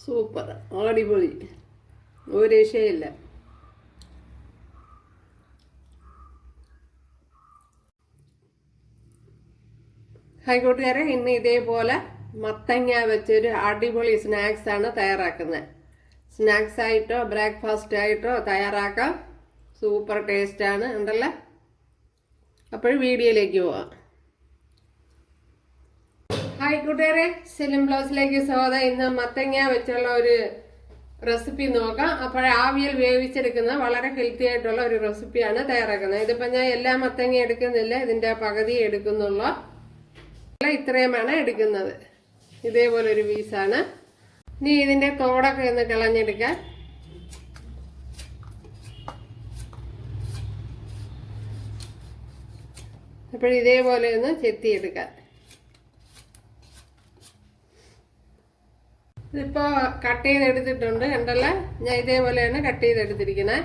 Super, അടിപൊളി, ഒരു രക്ഷയില്ല. ഹായ് കൂട്ടുകാരെ, ഇന്ന് ഇതേപോലെ മത്തങ്ങ വെച്ചൊരു അടിപൊളി സ്നാക്സാണ് തയ്യാറാക്കുന്നത്. സ്നാക്സ് ആയിട്ടോ ബ്രേക്ക്ഫാസ്റ്റ് ആയിട്ടോ തയ്യാറാക്കാം. സൂപ്പർ ടേസ്റ്റാണ് ഉണ്ടല്ലോ. അപ്പോൾ വീഡിയോയിലേക്ക് പോവാം. ഹായ് കൂട്ടുകാരെ, സെലിം ബ്ലൗസിലേക്ക് സ്വാഗതം. ഇന്ന് മത്തങ്ങ വെച്ചുള്ള ഒരു റെസിപ്പി നോക്കാം. അപ്പോൾ ആവിയിൽ വേവിച്ചെടുക്കുന്ന വളരെ ഹെൽത്തി ആയിട്ടുള്ള ഒരു റെസിപ്പിയാണ് തയ്യാറാക്കുന്നത്. ഇതിപ്പോൾ ഞാൻ എല്ലാ മത്തങ്ങ എടുക്കുന്നില്ല, ഇതിൻ്റെ പകുതി എടുക്കുന്നുള്ളൂ. ഇത്രയുമാണ് എടുക്കുന്നത്. ഇതേപോലെ ഒരു പീസാണ്. ഇനി ഇതിൻ്റെ തോടൊക്കെ ഒന്ന് കളഞ്ഞെടുക്കാം. അപ്പോൾ ഇതേപോലെ ഒന്ന് ചെത്തിയെടുക്കാം. ഇതിപ്പോൾ കട്ട് ചെയ്തെടുത്തിട്ടുണ്ട് കണ്ടല്ലോ. ഞാൻ ഇതേപോലെയാണ് കട്ട് ചെയ്തെടുത്തിരിക്കുന്നത്.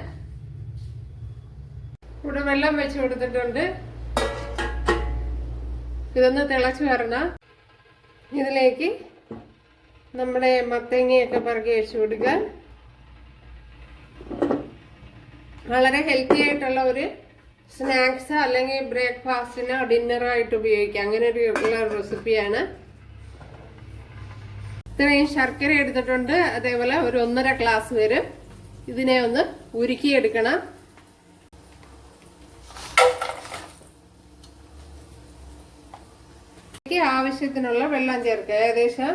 ഇവിടെ വെള്ളം വെച്ച് കൊടുത്തിട്ടുണ്ട്. ഇതൊന്ന് തിളച്ച് വരണം. ഇതിലേക്ക് നമ്മുടെ മത്തങ്ങയൊക്കെ പറക്കി വെച്ച് കൊടുക്കുക. വളരെ ഹെൽത്തി ആയിട്ടുള്ള ഒരു സ്നാക്സ് അല്ലെങ്കിൽ ബ്രേക്ക്ഫാസ്റ്റിനോ ഡിന്നറോ ആയിട്ട് ഉപയോഗിക്കാം. അങ്ങനെ ഉള്ള റെസിപ്പിയാണ്. ഇത്രയും ശർക്കര എടുത്തിട്ടുണ്ട്. അതേപോലെ ഒരു 1.5 ഗ്ലാസ് വരും. ഇതിനെ ഒന്ന് ഉരുക്കിയെടുക്കണം. ആവശ്യത്തിനുള്ള വെള്ളം ചേർക്കുക. ഏകദേശം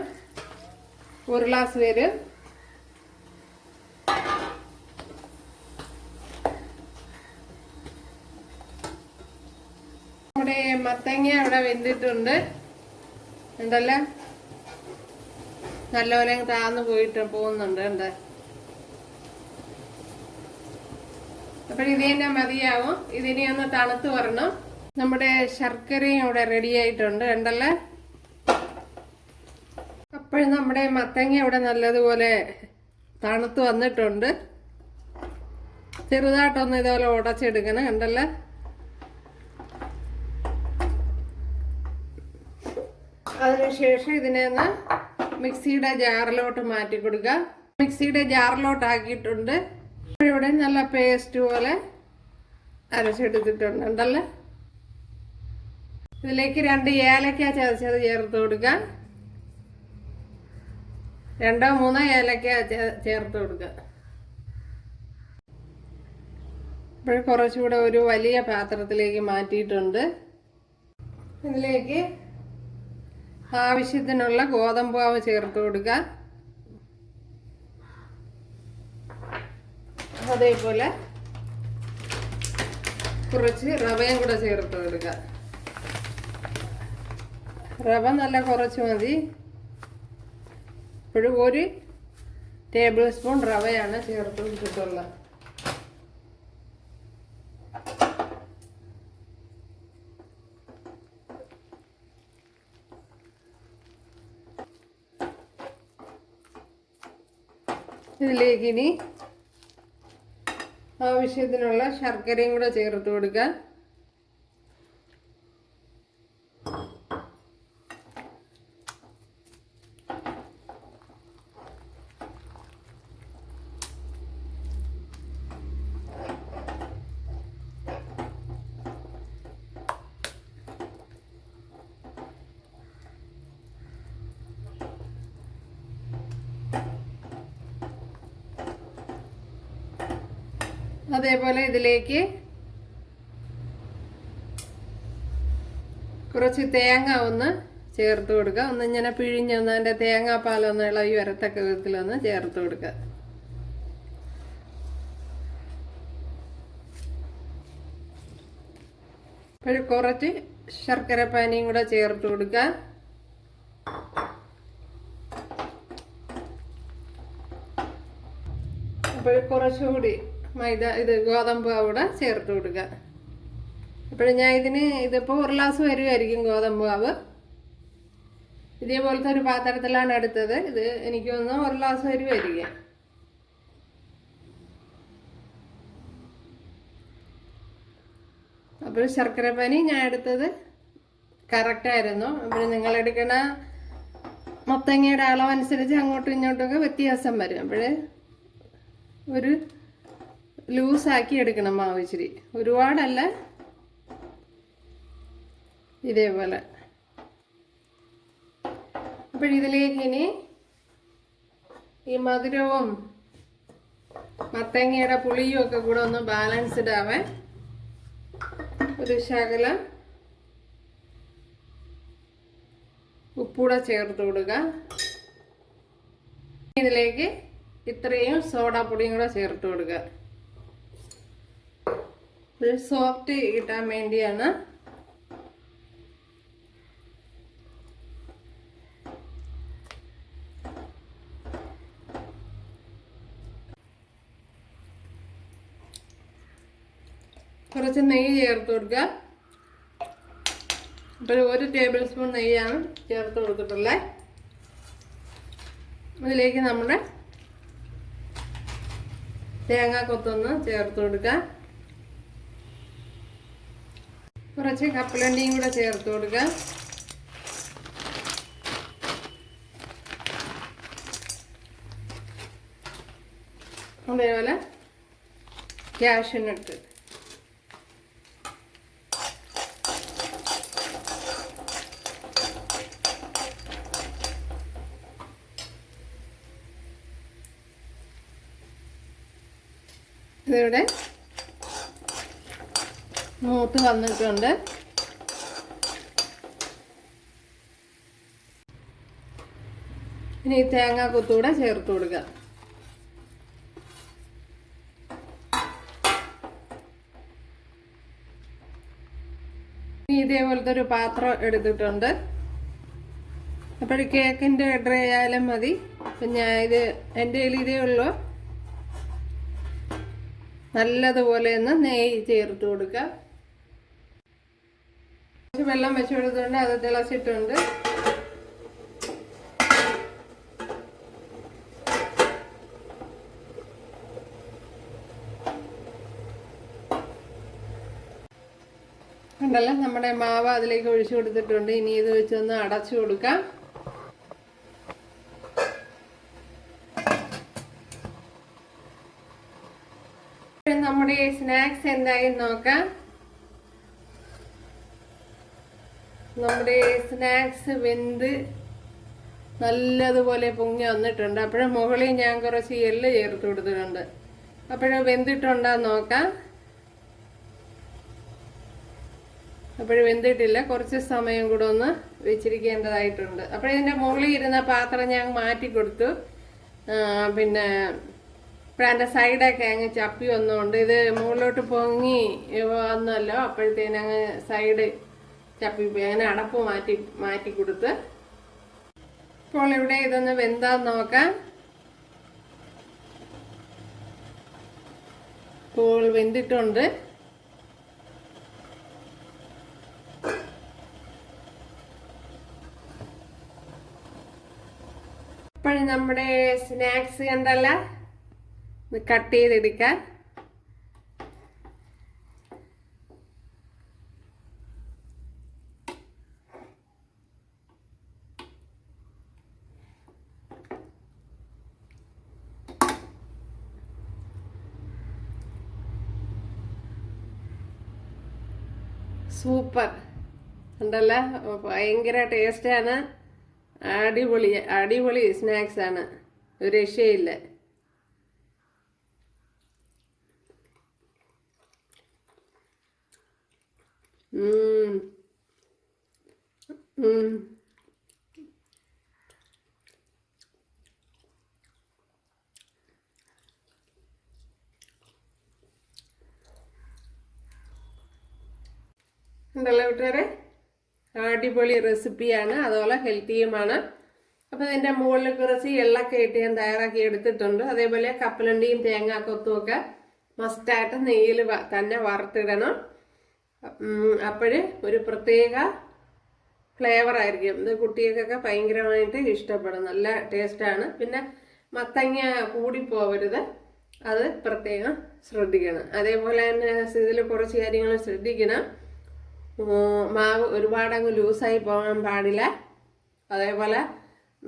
1 ഗ്ലാസ് വരും. നമ്മുടെ മത്തങ്ങ അവിടെ വെന്തിട്ടുണ്ട് ഉണ്ടല്ലോ. നല്ലപോലെ താന്ന് പോകുന്നുണ്ട് ഉണ്ട്. അപ്പോൾ ഇത് തന്നെ മതിയാവും. ഇതിനെ ഒന്ന് തണുത്ത് വരണം. നമ്മുടെ ശർക്കരയും ഇവിടെ റെഡി ആയിട്ടുണ്ട് ഉണ്ടല്ലോ. അപ്പോഴും നമ്മുടെ മത്തങ്ങ ഇവിടെ നല്ലതുപോലെ തണുത്ത് വന്നിട്ടുണ്ട്. ചെറുതായിട്ടൊന്ന് ഇതുപോലെ ഉടച്ചെടുക്കണം ഉണ്ടല്ലോ. അതിനുശേഷം ഇതിനെ ഒന്ന് മിക്സിയുടെ ജാറിലോട്ട് മാറ്റി കൊടുക്കുക. മിക്സിയുടെ ജാറിലോട്ട് ആക്കിയിട്ടുണ്ട്. ഇവിടെ നല്ല പേസ്റ്റ് പോലെ അരച്ചെടുത്തിട്ടുണ്ട് ഉണ്ടല്ലോ. ഇതിലേക്ക് 2 ഏലക്ക ചതച്ചത് ചേർത്ത് കൊടുക്കുക. 2-3 ഏലക്ക ചേർത്ത് കൊടുക്കുക. ഇപ്പോൾ കുറച്ചുകൂടെ ഒരു വലിയ പാത്രത്തിലേക്ക് മാറ്റിയിട്ടുണ്ട്. ഇതിലേക്ക് ആവശ്യത്തിനുള്ള ഗോതമ്പ് മാവ് ചേർത്ത് കൊടുക്കുക. അതേപോലെ കുറച്ച് റവയും കൂടെ ചേർത്ത് കൊടുക്കുക. റവ നല്ല കുറച്ച് മതി. ഇപ്പോഴും 1 ടേബിൾ സ്പൂൺ റവയാണ് ചേർത്ത് കൊടുത്തിട്ടുള്ളത്. ഇതിലേക്ക് ഇനി ആവശ്യത്തിനുള്ള ശർക്കരയും കൂടെ ചേർത്ത് കൊടുക്കുക. അതേപോലെ ഇതിലേക്ക് കുറച്ച് തേങ്ങ ഒന്ന് ചേർത്ത് കൊടുക്കുക. ഒന്ന് ഇങ്ങനെ പിഴിഞ്ഞൊന്ന് അതിൻ്റെ തേങ്ങാപ്പാലൊന്ന് ഇളകി വരത്തക്ക വിധത്തിലൊന്ന് ചേർത്ത് കൊടുക്കുക. അപ്പോൾ കുറച്ച് ശർക്കര പാനിയും കൂടെ ചേർത്ത് കൊടുക്കുക. അപ്പോൾ കുറച്ചുകൂടി ഗോതമ്പ് അവിടെ ചേർത്ത് കൊടുക്കുക. അപ്പോൾ ഞാൻ ഇതിപ്പോൾ 1 ഗ്ലാസ് വരുമായിരിക്കും ഗോതമ്പ് മാവ്. ഇതേപോലത്തെ ഒരു പാത്രത്തിലാണ് എടുത്തത്. ഇത് എനിക്ക് തോന്നുന്നു 1 ഗ്ലാസ് വരുമായിരിക്കും. അപ്പോൾ ശർക്കരപ്പാനി ഞാൻ എടുത്തത് കറക്റ്റായിരുന്നു. അപ്പോൾ നിങ്ങൾ എടുക്കുന്ന മത്തങ്ങയുടെ അളവനുസരിച്ച് അങ്ങോട്ടും ഇങ്ങോട്ടുമൊക്കെ വ്യത്യാസം വരും. അപ്പോഴേ ഒരു ലൂസാക്കി എടുക്കണം മാവ് ഇച്ചിരി, ഒരുപാടല്ല, ഇതേപോലെ. അപ്പോഴിതിലേക്ക് ഇനി ഈ മധുരവും മത്തങ്ങയുടെ പുളിയും ഒക്കെ കൂടെ ഒന്ന് ബാലൻസ്ഡ് ആവാൻ ഒരു ശകലം ഉപ്പൂടെ ചേർത്ത് കൊടുക്കുക. ഇതിലേക്ക് ഇത്രയും സോഡാപ്പൊടിയും കൂടെ ചേർത്ത് കൊടുക്കുക. ഒരു സോഫ്റ്റ് കിട്ടാൻ വേണ്ടിയാണ്. കുറച്ച് നെയ്യ് ചേർത്ത് കൊടുക്കുക. അപ്പോൾ 1 ടേബിൾ സ്പൂൺ നെയ്യാണ് ചേർത്ത് കൊടുത്തിട്ടുള്ളത്. അതിലേക്ക് നമ്മുടെ തേങ്ങാക്കൊത്തൊന്ന് ചേർത്ത് കൊടുക്കുക. കുറച്ച് കപ്പലണ്ടിയും കൂടെ ചേർത്ത് കൊടുക്കുക. അതേപോലെ കാഷ്യൂനട്ട്. ഇതിവിടെ മൂത്ത് വന്നിട്ടുണ്ട്. ഇനി തേങ്ങാക്കൊത്തൂടെ ചേർത്ത് കൊടുക്കുക. ഇതേപോലത്തെ ഒരു പാത്രം എടുത്തിട്ടുണ്ട്. അപ്പോൾ കേക്കിൻ്റെ ട്രേ ആയാലും മതി. അപ്പം ഞാൻ എൻ്റെ കയ്യിൽ ഇതേ ഉള്ളൂ. നല്ലതുപോലെ ഒന്ന് നെയ്യ് ചേർത്ത് കൊടുക്കുക. കുറച്ച് വെള്ളം വെച്ച് കൊടുത്തിട്ടുണ്ട്, അത് തിളച്ചിട്ടുണ്ട്. ഉണ്ടല്ലോ, നമ്മുടെ മാവ് അതിലേക്ക് ഒഴിച്ചു കൊടുത്തിട്ടുണ്ട്. ഇനി ഇത് വെച്ചൊന്ന് അടച്ചു കൊടുക്കാം. നമ്മുടെ സ്നാക്സ് എന്തായി നോക്കാം. നമ്മുടെ സ്നാക്സ് വെന്ത് നല്ലതുപോലെ പൊങ്ങി വന്നിട്ടുണ്ട്. അപ്പോഴും മുകളിൽ ഞാൻ കുറച്ച് എള്ള് ചേർത്ത് കൊടുത്തിട്ടുണ്ട്. അപ്പോഴും വെന്തിട്ടുണ്ടോന്ന് നോക്കാം. അപ്പോഴും വെന്തിട്ടില്ല, കുറച്ച് സമയം കൂടെ ഒന്ന് വെച്ചിരിക്കേണ്ടതായിട്ടുണ്ട്. അപ്പോഴിതിൻ്റെ മുകളിൽ ഇരുന്ന പാത്രം ഞാൻ മാറ്റി കൊടുത്തു. പിന്നെ ഇപ്പോഴതിൻ്റെ സൈഡൊക്കെ അങ്ങ് ചപ്പി വന്നുകൊണ്ട് ഇത് മുകളിലോട്ട് പൊങ്ങി വന്നല്ലോ. അപ്പോഴത്തേനങ്ങ് സൈഡ് ചപ്പിപ്പോയി. അങ്ങനെ അടപ്പ് മാറ്റി കൊടുത്ത്. ഇപ്പോൾ ഇവിടെ ഇതൊന്ന് വെന്താന്ന് നോക്കാം. ഇപ്പോൾ വെന്തിട്ടുണ്ട്. ഇപ്പോഴും നമ്മുടെ സ്നാക്സ് കണ്ടല്ല, കട്ട് ചെയ്തെടുക്കാൻ. സൂപ്പർ ഉണ്ടല്ലോ, ഭയങ്കര ടേസ്റ്റാണ്. അടിപൊളി സ്നാക്സ് ആണ്, ഒരു രക്ഷയില്ല. ഉണ്ടല്ലോ കൂട്ടുകാരെ, അടിപൊളി റെസിപ്പിയാണ്, അതുപോലെ ഹെൽത്തിയുമാണ്. അപ്പോൾ ഇതിൻ്റെ മുകളിൽ കുറച്ച് എള്ളൊക്കെ ഇട്ട് ഞാൻ തയ്യാറാക്കി എടുത്തിട്ടുണ്ട്. അതേപോലെ കപ്പലണ്ടിയും തേങ്ങാക്കൊത്തും ഒക്കെ മസ്റ്റായിട്ട് നെയ്യിൽ തന്നെ വറുത്തിടണം. അപ്പോഴ് ഒരു പ്രത്യേക ഫ്ലേവർ ആയിരിക്കും. ഇത് കുട്ടികൾക്കൊക്കെ ഭയങ്കരമായിട്ട് ഇഷ്ടപ്പെടും, നല്ല ടേസ്റ്റാണ്. പിന്നെ മത്തങ്ങ കൂടിപ്പോവരുത്, അത് പ്രത്യേകം ശ്രദ്ധിക്കണം. അതേപോലെ തന്നെ ഇതിൽ കുറച്ച് കാര്യങ്ങൾ ശ്രദ്ധിക്കണം. മാവ് ഒരുപാടങ്ങ് ലൂസായി പോകാൻ പാടില്ല. അതേപോലെ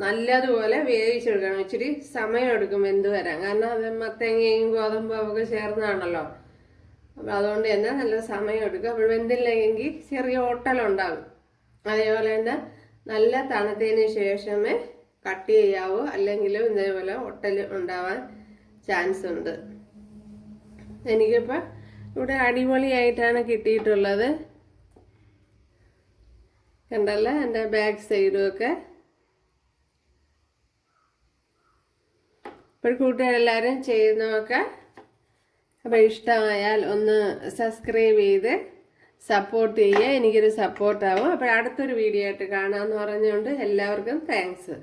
നല്ലതുപോലെ വേവിച്ചെടുക്കണം. ഇച്ചിരി സമയം എടുക്കും വെന്ത് വരാൻ, കാരണം അത് മത്തങ്ങയും ഗോതമ്പും ഒക്കെ ചേർന്നതാണല്ലോ. അപ്പം അതുകൊണ്ട് തന്നെ നല്ല സമയം എടുക്കും. അപ്പോൾ വെന്തില്ലെങ്കിൽ ചെറിയ ഓട്ടലുണ്ടാകും. അതേപോലെ തന്നെ നല്ല തണുത്തതിന് ശേഷമേ കട്ട് ചെയ്യാവൂ, അല്ലെങ്കിലും ഇതേപോലെ ഒട്ടൽ ഉണ്ടാവാൻ ചാൻസ് ഉണ്ട്. എനിക്കിപ്പോൾ ഇവിടെ അടിപൊളിയായിട്ടാണ് കിട്ടിയിട്ടുള്ളത്. കണ്ടല്ലോ എൻ്റെ ബാക്ക് സൈഡും ഒക്കെ. ഇപ്പോൾ കൂട്ടുകാരെല്ലാവരും ചെയ്യുന്നതൊക്കെ. അപ്പോൾ ഇഷ്ടമായാൽ ഒന്ന് സബ്സ്ക്രൈബ് ചെയ്ത് സപ്പോർട്ട് ചെയ്യുക, എനിക്കൊരു സപ്പോർട്ടാവും. അപ്പോൾ അടുത്തൊരു വീഡിയോ ആയിട്ട് കാണാമെന്ന് പറഞ്ഞുകൊണ്ട് എല്ലാവർക്കും താങ്ക്സ്.